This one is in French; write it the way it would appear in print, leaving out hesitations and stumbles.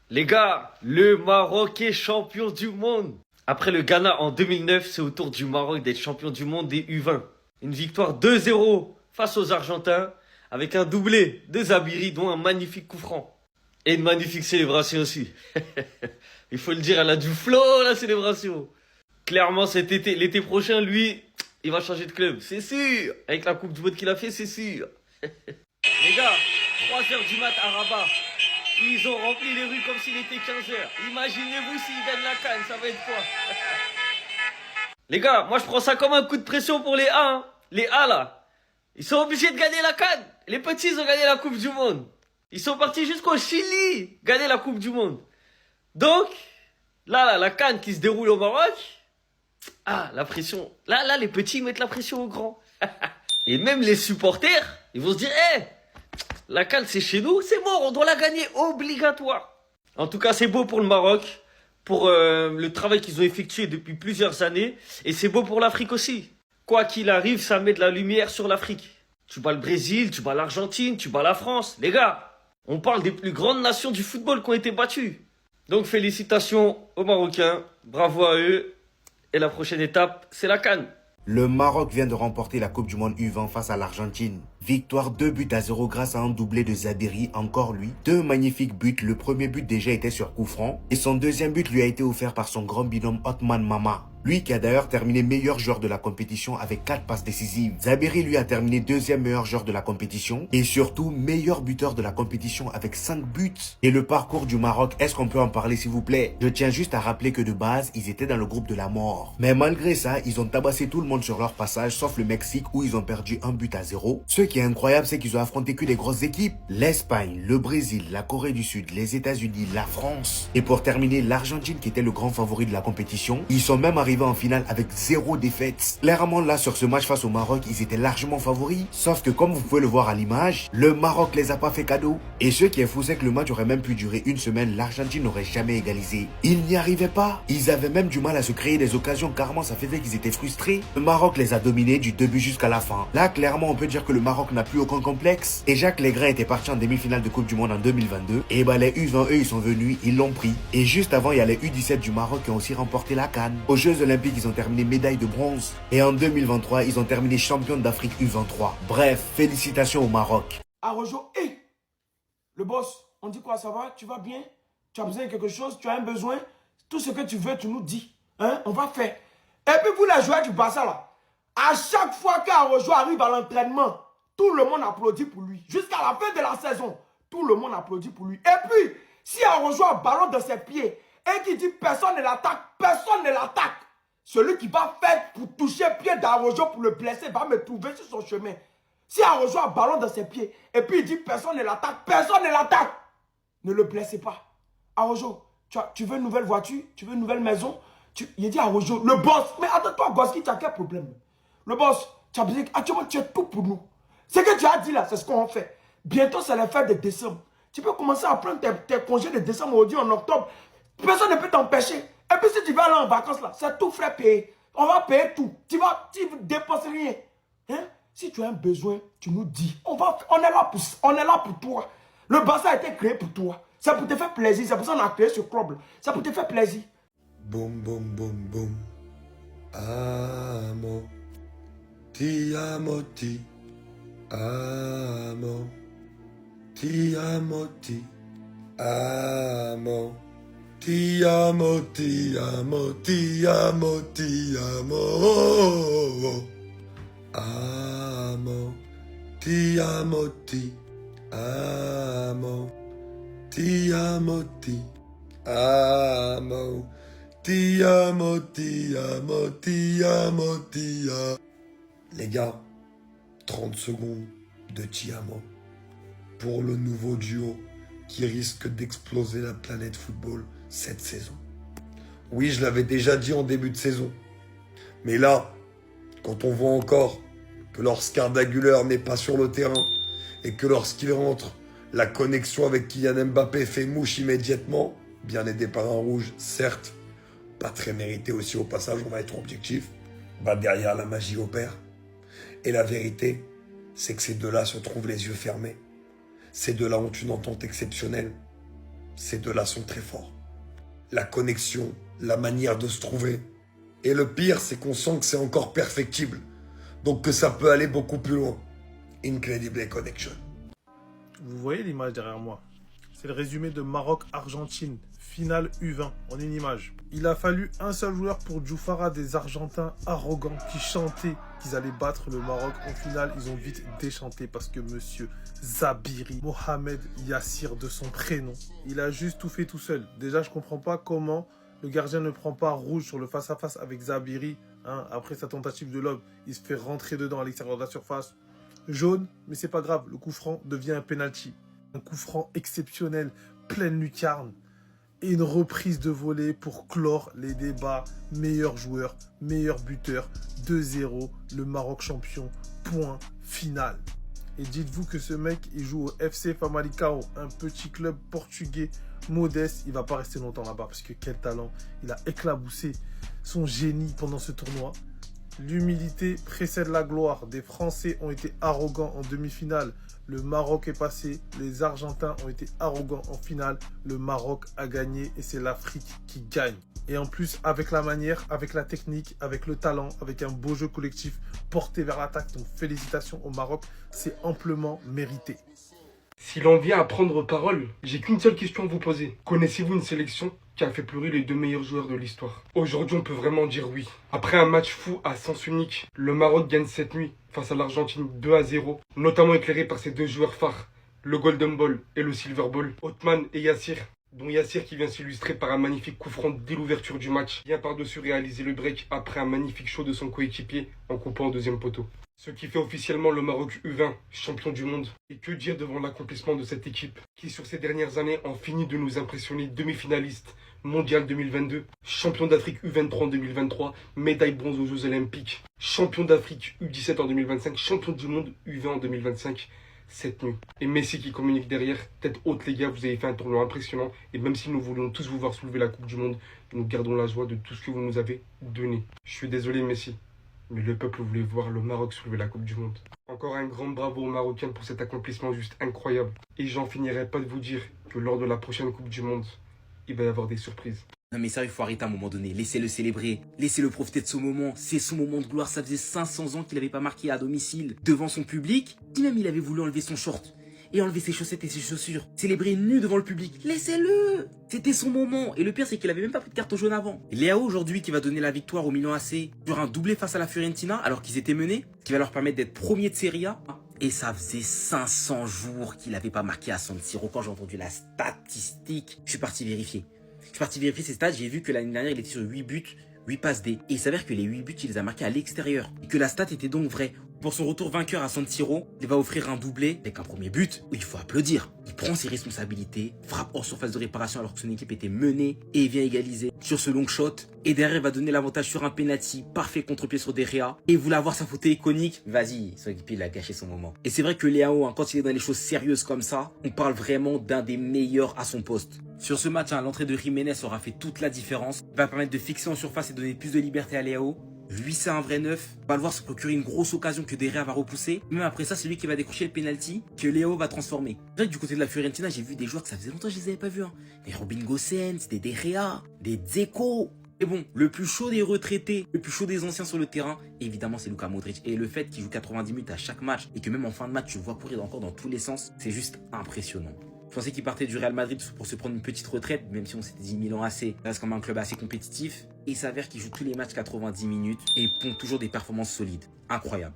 Les gars, le Maroc est champion du monde. Après le Ghana en 2009, c'est au tour du Maroc d'être champion du monde des U20. Une victoire 2-0 face aux Argentins, avec un doublé de Zabiri, dont un magnifique coup franc. Et une magnifique célébration aussi. Il faut le dire, elle a du flow, la célébration. Clairement, cet été, l'été prochain, lui, il va changer de club, c'est sûr. Avec la Coupe du Monde qu'il a fait, c'est sûr. Les gars, 3 heures du mat à Rabat. Ils ont rempli les rues comme s'il était 15 heures. Imaginez-vous s'ils gagnent la CAN, ça va être quoi? Les gars, moi je prends ça comme un coup de pression pour les A. Hein. Les A là. Ils sont obligés de gagner la CAN. Les petits, ils ont gagné la Coupe du Monde. Ils sont partis jusqu'au Chili gagner la Coupe du Monde. Donc, là, la CAN qui se déroule au Maroc. Ah, la pression. Là, les petits mettent la pression aux grands. Et même les supporters, ils vont se dire, la CAN c'est chez nous, c'est mort, on doit la gagner obligatoire. En tout cas, c'est beau pour le Maroc, pour le travail qu'ils ont effectué depuis plusieurs années, et c'est beau pour l'Afrique aussi. Quoi qu'il arrive, ça met de la lumière sur l'Afrique. Tu bats le Brésil, tu bats l'Argentine, tu bats la France. Les gars, on parle des plus grandes nations du football qui ont été battues. Donc félicitations aux Marocains, bravo à eux, et la prochaine étape, c'est la CAN. Le Maroc vient de remporter la Coupe du Monde U20 face à l'Argentine. Victoire 2-0 grâce à un doublé de Zabiri, encore lui. 2 magnifiques buts, le premier but déjà était sur coup franc. Et son deuxième but lui a été offert par son grand binôme Othman Mama. Lui qui a d'ailleurs terminé meilleur joueur de la compétition avec 4 passes décisives. Zabiri lui a terminé deuxième meilleur joueur de la compétition. Et surtout meilleur buteur de la compétition avec 5 buts. Et le parcours du Maroc, est-ce qu'on peut en parler s'il vous plaît? Je tiens juste à rappeler que de base, ils étaient dans le groupe de la mort. Mais malgré ça, ils ont tabassé tout le monde sur leur passage, sauf le Mexique où ils ont perdu 1-0. Ce qui est incroyable, c'est qu'ils ont affronté que des grosses équipes. L'Espagne, le Brésil, la Corée du Sud, les États-Unis, la France. Et pour terminer, l'Argentine qui était le grand favori de la compétition. Ils sont même arrivés en finale avec 0 défaite. Clairement là, sur ce match face au Maroc, ils étaient largement favoris. Sauf que comme vous pouvez le voir à l'image, le Maroc les a pas fait cadeau. Et ce qui est fou, c'est que le match aurait même pu durer une semaine. L'Argentine n'aurait jamais égalisé. Ils n'y arrivaient pas. Ils avaient même du mal à se créer des occasions. Carrément, ça faisait qu'ils étaient frustrés. Le Maroc les a dominés du début jusqu'à la fin. Là, clairement, on peut dire que le Maroc n'a plus aucun complexe. Et Jacques Legras était parti en demi-finale de Coupe du Monde en 2022. Et bah les U20, eux, ils sont venus, ils l'ont pris. Et juste avant, il y a les U17 du Maroc qui ont aussi remporté la CAN. Aux Jeux Olympiques, ils ont terminé médaille de bronze. Et en 2023, ils ont terminé champion d'Afrique U23. Bref, félicitations au Maroc. Ah, Rojo, hé, le boss, on dit quoi, ça va? Tu vas bien? Tu as besoin de quelque chose? Tu as un besoin? Tout ce que tu veux, tu nous dis. Hein? On va faire. Et puis vous les joueurs du Barça là, à chaque fois qu'Arojo arrive à l'entraînement, tout le monde applaudit pour lui. Jusqu'à la fin de la saison, tout le monde applaudit pour lui. Et puis, si Arojo a un ballon dans ses pieds et qu'il dit personne ne l'attaque, personne ne l'attaque. Celui qui va faire pour toucher le pied d'Arojo pour le blesser va me trouver sur son chemin. Si Arojo a un ballon dans ses pieds et puis il dit personne ne l'attaque, personne ne l'attaque. Ne le blessez pas. Arojo, tu veux une nouvelle voiture? Tu veux une nouvelle maison? Il dit Arojo, le boss. Mais attends-toi, Goski, tu as quel problème? Le boss, tu as besoin, actuellement, tu es tout pour nous. Ce que tu as dit là, c'est ce qu'on fait. Bientôt, c'est les fêtes de décembre. Tu peux commencer à prendre tes congés de décembre aujourd'hui en octobre. Personne ne peut t'empêcher. Et puis si tu vas aller en vacances là, c'est tout frais payé. On va payer tout. Tu ne dépenses rien. Hein? Si tu as un besoin, tu nous dis. On est là pour toi. Le Barça a été créé pour toi. C'est pour te faire plaisir. C'est pour ça qu'on a créé ce club. C'est pour te faire plaisir. Boum, boum, boum, boum. Amo. Ti amo, ti amo. Ti amo, ti amo. Ti amo, ti amo, ti amo, ti amo. Amo. Ti amo, ti amo. Ti amo, ti amo. Ti amo, ti amo, ti amo, ti amo. Les gars, 30 secondes de Ti amo pour le nouveau duo qui risque d'exploser la planète football cette saison. Oui, je l'avais déjà dit en début de saison. Mais là, quand on voit encore que lorsqu'Arda Güler n'est pas sur le terrain et que lorsqu'il rentre, la connexion avec Kylian Mbappé fait mouche immédiatement, bien aidé par un rouge, certes, pas très mérité aussi au passage, on va être objectif, bah derrière la magie opère. Et la vérité, c'est que ces deux-là se trouvent les yeux fermés. Ces deux-là ont une entente exceptionnelle. Ces deux-là sont très forts. La connexion, la manière de se trouver. Et le pire, c'est qu'on sent que c'est encore perfectible. Donc que ça peut aller beaucoup plus loin. Incredible connection. Vous voyez l'image derrière moi? C'est le résumé de Maroc-Argentine, finale U20, en une image. Il a fallu un seul joueur pour Djoufara, des Argentins arrogants qui chantaient qu'ils allaient battre le Maroc. En finale, ils ont vite déchanté parce que monsieur Zabiri, Mohamed Yassir de son prénom, il a juste tout fait tout seul. Déjà, je comprends pas comment le gardien ne prend pas rouge sur le face-à-face avec Zabiri. Après sa tentative de lob, il se fait rentrer dedans à l'extérieur de la surface. Jaune, mais c'est pas grave, le coup franc devient un penalty. Un coup franc exceptionnel, pleine lucarne. Et une reprise de volée pour clore les débats. Meilleur joueur, meilleur buteur, 2-0, le Maroc champion, point final. Et dites-vous que ce mec, il joue au FC Famalicão, un petit club portugais modeste. Il va pas rester longtemps là-bas parce que quel talent. Il a éclaboussé son génie pendant ce tournoi. L'humilité précède la gloire. Des Français ont été arrogants en demi-finale. Le Maroc est passé. Les Argentins ont été arrogants en finale. Le Maroc a gagné et c'est l'Afrique qui gagne. Et en plus, avec la manière, avec la technique, avec le talent, avec un beau jeu collectif porté vers l'attaque. Donc félicitations au Maroc, c'est amplement mérité. S'il en vient à prendre parole, j'ai qu'une seule question à vous poser. Connaissez-vous une sélection qui a fait pleurer les deux meilleurs joueurs de l'histoire? Aujourd'hui, on peut vraiment dire oui. Après un match fou à sens unique, le Maroc gagne cette nuit face à l'Argentine 2-0, notamment éclairé par ses deux joueurs phares, le Golden Ball et le Silver Ball, Othman et Yassir, dont Yassir qui vient s'illustrer par un magnifique coup franc dès l'ouverture du match, vient par-dessus réaliser le break après un magnifique show de son coéquipier en coupant au deuxième poteau. Ce qui fait officiellement le Maroc U20 champion du monde. Et que dire devant l'accomplissement de cette équipe qui sur ces dernières années en finit de nous impressionner, demi-finaliste mondial 2022, champion d'Afrique U23 en 2023, médaille bronze aux Jeux Olympiques, champion d'Afrique U17 en 2025, champion du monde U20 en 2025, cette nuit. Et Messi qui communique derrière, tête haute les gars, vous avez fait un tournoi impressionnant et même si nous voulions tous vous voir soulever la Coupe du Monde, nous gardons la joie de tout ce que vous nous avez donné. Je suis désolé Messi, mais le peuple voulait voir le Maroc soulever la Coupe du Monde. Encore un grand bravo aux Marocains pour cet accomplissement juste incroyable. Et j'en finirai pas de vous dire que lors de la prochaine Coupe du Monde, il va y avoir des surprises. Non mais ça, il faut arrêter à un moment donné. Laissez-le célébrer. Laissez-le profiter de ce moment. C'est son moment de gloire. Ça faisait 500 ans qu'il n'avait pas marqué à domicile devant son public. Si même il avait voulu enlever son short et enlever ses chaussettes et ses chaussures, célébrer nu devant le public, laissez-le. C'était son moment. Et le pire, c'est qu'il avait même pas pris de carton jaune avant. Léao aujourd'hui qui va donner la victoire au Milan AC sur un doublé face à la Fiorentina alors qu'ils étaient menés, ce qui va leur permettre d'être premiers de Serie A. Et ça faisait 500 jours qu'il n'avait pas marqué à San Siro. Quand j'ai entendu la statistique, je suis parti vérifier. Ces stats, j'ai vu que l'année dernière, il était sur 8 buts, 8 passes D. Et il s'avère que les 8 buts, il les a marqués à l'extérieur. Et que la stat était donc vraie. Pour son retour vainqueur à San Siro, il va offrir un doublé avec un premier but où il faut applaudir. Il prend ses responsabilités, frappe hors surface de réparation alors que son équipe était menée et il vient égaliser sur ce long shot. Et derrière, il va donner l'avantage sur un penalty parfait contre-pied sur De Gea. Et vous voulez avoir sa photo iconique? Vas-y, son équipier, il a gâché son moment. Et c'est vrai que Léao, quand il est dans les choses sérieuses comme ça, on parle vraiment d'un des meilleurs à son poste. Sur ce match, l'entrée de Jiménez aura fait toute la différence. Il va permettre de fixer en surface et donner plus de liberté à Léao. Lui, c'est un vrai neuf. On va le voir se procurer une grosse occasion que De Gea va repousser. Même après ça, c'est lui qui va décrocher le penalty que Léao va transformer. C'est vrai que du côté de la Fiorentina, j'ai vu des joueurs que ça faisait longtemps que je les avais pas vus. Des Robin Gosens, des De Gea, des Dzeko. Et bon, le plus chaud des retraités, le plus chaud des anciens sur le terrain, évidemment, c'est Luka Modric. Et le fait qu'il joue 90 minutes à chaque match et que même en fin de match, tu le vois courir encore dans tous les sens, c'est juste impressionnant. Je pensais qu'il partait du Real Madrid pour se prendre une petite retraite, même si on s'était dit Milan AC, ça reste quand même un club assez compétitif. Et il s'avère qu'il joue tous les matchs 90 minutes et pond toujours des performances solides. Incroyable.